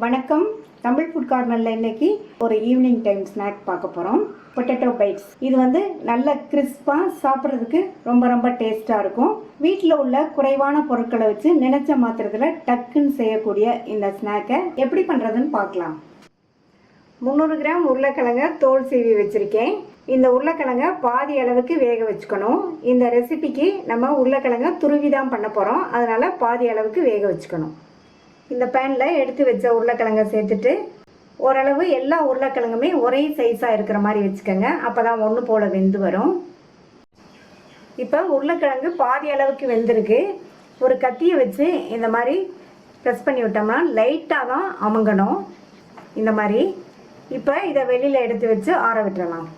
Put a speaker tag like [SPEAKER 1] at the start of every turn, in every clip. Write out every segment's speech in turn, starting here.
[SPEAKER 1] வணக்கம். தமிழ் ஃபுட் கார்னரில் இன்னைக்கு ஒரு ஈவினிங் டைம் ஸ்நாக் பார்க்க போகிறோம். Potato bites. இது வந்து நல்ல கிறிஸ்பாக சாப்பிட்றதுக்கு ரொம்ப ரொம்ப டேஸ்ட்டாக இருக்கும். வீட்டில் உள்ள குறைவான பொருட்களை வச்சு நினைச்ச மாத்திரத்தில் டக்குன்னு செய்யக்கூடிய இந்த ஸ்நாக்கை எப்படி பண்ணுறதுன்னு பார்க்கலாம். 300 கிராம் உருளைக்கிழங்க தோல் சீவி வச்சுருக்கேன். இந்த உருளைக்கிழங்க பாதி அளவுக்கு வேக வச்சுக்கணும். இந்த ரெசிபிக்கு நம்ம உருளைக்கிழங்க துருவி தான் பண்ண போகிறோம், அதனால் பாதி அளவுக்கு வேக வச்சுக்கணும். இந்த பேனில் எடுத்து வச்ச உருளைக்கிழங்க சேர்த்துட்டு ஓரளவு எல்லா உருளைக்கிழங்குமே ஒரே சைஸாக இருக்கிற மாதிரி வச்சுக்கோங்க. அப்போ தான் ஒன்று போல் வெந்து வரும். இப்போ உருளைக்கிழங்கு பாதி அளவுக்கு வெந்திருக்கு. ஒரு கத்தியை வச்சு இந்த மாதிரி ப்ரெஸ் பண்ணி விட்டோம்னா லைட்டாக தான் அமுங்கணும். இந்த மாதிரி இப்போ இதை வெளியில் எடுத்து வச்சு ஆற விட்டுறலாம்.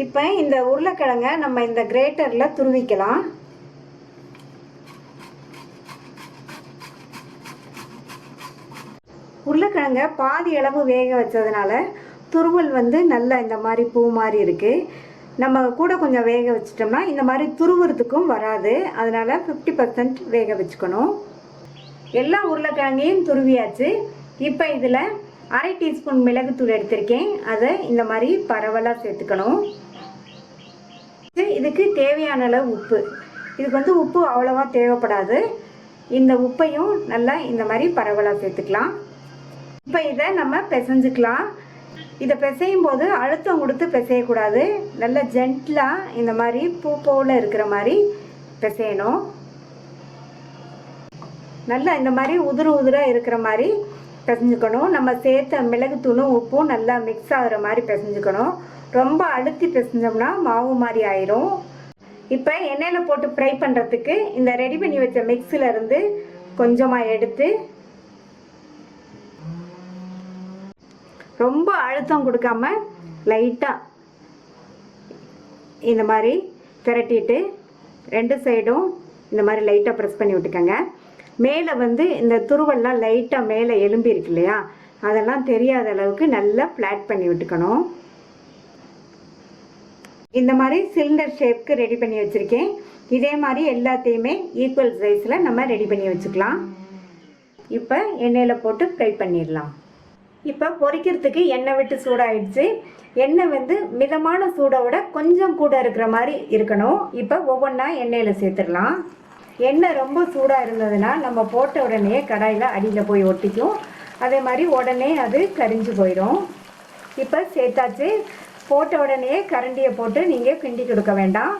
[SPEAKER 1] இப்போ இந்த உருளைக்கிழங்க நம்ம இந்த கிரேட்டரில் துருவிக்கலாம். உருளைக்கிழங்க பாதி அளவு வேக வச்சதுனால துருவல் வந்து நல்லா இந்த மாதிரி பூ மாதிரி இருக்குது. நம்ம கூட கொஞ்சம் வேக வச்சிட்டோம்னா இந்த மாதிரி துருவுறதுக்கும் வராது. அதனால் 50% வேக வச்சுக்கணும். எல்லா உருளைக்கிழங்கையும் துருவியாச்சு. இப்போ இதில் 1/2 டீஸ்பூன் மிளகுத்தூள் எடுத்திருக்கேன். அதை இந்த மாதிரி பரவலாக சேர்த்துக்கணும். இதுக்கு தேவையான அளவு உப்பு. இதுக்கு வந்து உப்பு அவ்வளோவா தேவைப்படாது. இந்த உப்பையும் நல்லா இந்த மாதிரி பரவலாக சேர்த்துக்கலாம். இப்போ இதை நம்ம பிசைஞ்சுக்கலாம். இதை பிசையும் போது அழுத்தம் கொடுத்து பிசையக்கூடாது. நல்லா ஜென்டிலாக இந்த மாதிரி பூ போல் இருக்கிற மாதிரி பிசையணும். நல்லா இந்த மாதிரி உதிராக இருக்கிற மாதிரி பிசைஞ்சுக்கணும். நம்ம சேர்த்த மிளகுத்தூளும் உப்பும் நல்லா மிக்ஸ் ஆகிற மாதிரி பிசைஞ்சுக்கணும். ரொம்ப அழுத்தி பிசைஞ்சோம்னா மாவு மாதிரி ஆயிரும். இப்போ எண்ணெயில் போட்டு ஃப்ரை பண்ணுறதுக்கு இந்த ரெடி பண்ணி வச்ச மிக்ஸில் இருந்து கொஞ்சமாக எடுத்து ரொம்ப அழுத்தம் கொடுக்காம லைட்டாக இந்த மாதிரி திரட்டிட்டு 2 சைடும் இந்த மாதிரி லைட்டாக ப்ரெஸ் பண்ணி விட்டுக்கோங்க. மேலே வந்து இந்த துருவெல்லாம் லைட்டாக மேலே எலும்பி இருக்கு இல்லையா, அதெல்லாம் தெரியாத அளவுக்கு நல்லா ஃப்ளாட் பண்ணி விட்டுக்கணும். இந்த மாதிரி சிலிண்டர் ஷேப்க்கு ரெடி பண்ணி வச்சுருக்கேன். இதே மாதிரி எல்லாத்தையுமே ஈக்குவல் சைஸில் நம்ம ரெடி பண்ணி வச்சுக்கலாம். இப்போ எண்ணெயில் போட்டு ஃப்ரை பண்ணிடலாம். இப்போ பொரிக்கிறதுக்கு எண்ணெய் விட்டு சூடாகிடுச்சு. எண்ணெய் வந்து மிதமான சூடை விட கொஞ்சம் கூட இருக்கிற மாதிரி இருக்கணும். இப்போ ஒவ்வொன்றா எண்ணெயில் சேர்த்துடலாம். எண்ணெய் ரொம்ப சூடாக இருந்ததுன்னா நம்ம போட்ட உடனே கடாயில் அடியில் போய் ஒட்டிக்கும். அதே மாதிரி உடனே அது கரிஞ்சு போயிடும். இப்போ சேர்த்தாச்சு. போட்ட உடனே கரண்டியை போட்டு நீங்கள் கிண்டி கொடுக்க வேண்டாம்.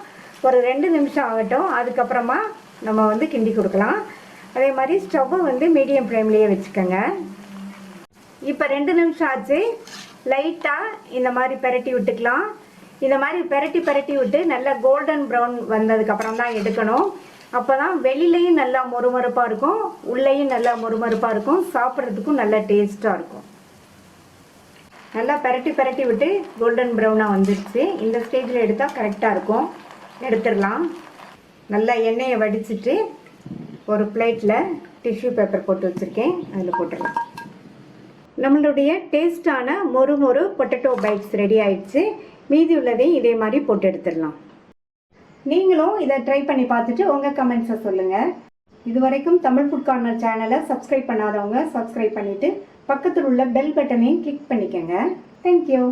[SPEAKER 1] ஒரு 2 நிமிஷம் ஆகட்டும். அதுக்கப்புறமா நம்ம வந்து கிண்டி கொடுக்கலாம். அதே மாதிரி ஸ்டவ்வை வந்து மீடியம் ஃப்ளேம்லேயே வச்சுக்கோங்க. இப்போ 2 நிமிஷம் ஆச்சு. லைட்டாக இந்த மாதிரி பெரட்டி விட்டுக்கலாம். இந்த மாதிரி பெரட்டி விட்டு நல்லா கோல்டன் ப்ரௌன் வந்ததுக்கப்புறம் தான் எடுக்கணும். அப்போ தான் வெளியிலையும் நல்லா மொறுமொறுப்பாக இருக்கும், உள்ளேயும் நல்லா மொறுமொறுப்பாக இருக்கும், சாப்பிட்றதுக்கும் நல்லா டேஸ்ட்டாக இருக்கும். நல்லா பெரட்டி விட்டு கோல்டன் ப்ரௌனாக வந்துடுச்சு. இந்த ஸ்டேஜில் எடுத்தால் கரெக்டாக இருக்கும். எடுத்துடலாம். நல்லா எண்ணெயை வடிச்சிட்டு ஒரு பிளேட்டில் டிஷ்யூ பேப்பர் போட்டு வச்சுருக்கேன், அதில் போட்டுடலாம். நம்மளுடைய டேஸ்டான மொறு பொட்டேட்டோ பைட்ஸ் ரெடி ஆயிடுச்சு. மீதி உள்ளதையும் இதே மாதிரி போட்டு எடுத்துடலாம். நீங்களும் இதை ட்ரை பண்ணி பார்த்துட்டு உங்கள் கமெண்ட்ஸை சொல்லுங்கள். இது வரைக்கும் தமிழ் ஃபுட் கார்னர் சேனலை சப்ஸ்கிரைப் பண்ணாதவங்க சப்ஸ்கிரைப் பண்ணிவிட்டு பக்கத்தில் உள்ள பெல் பட்டனையும் கிளிக் பண்ணிக்கோங்க. தேங்க்யூ.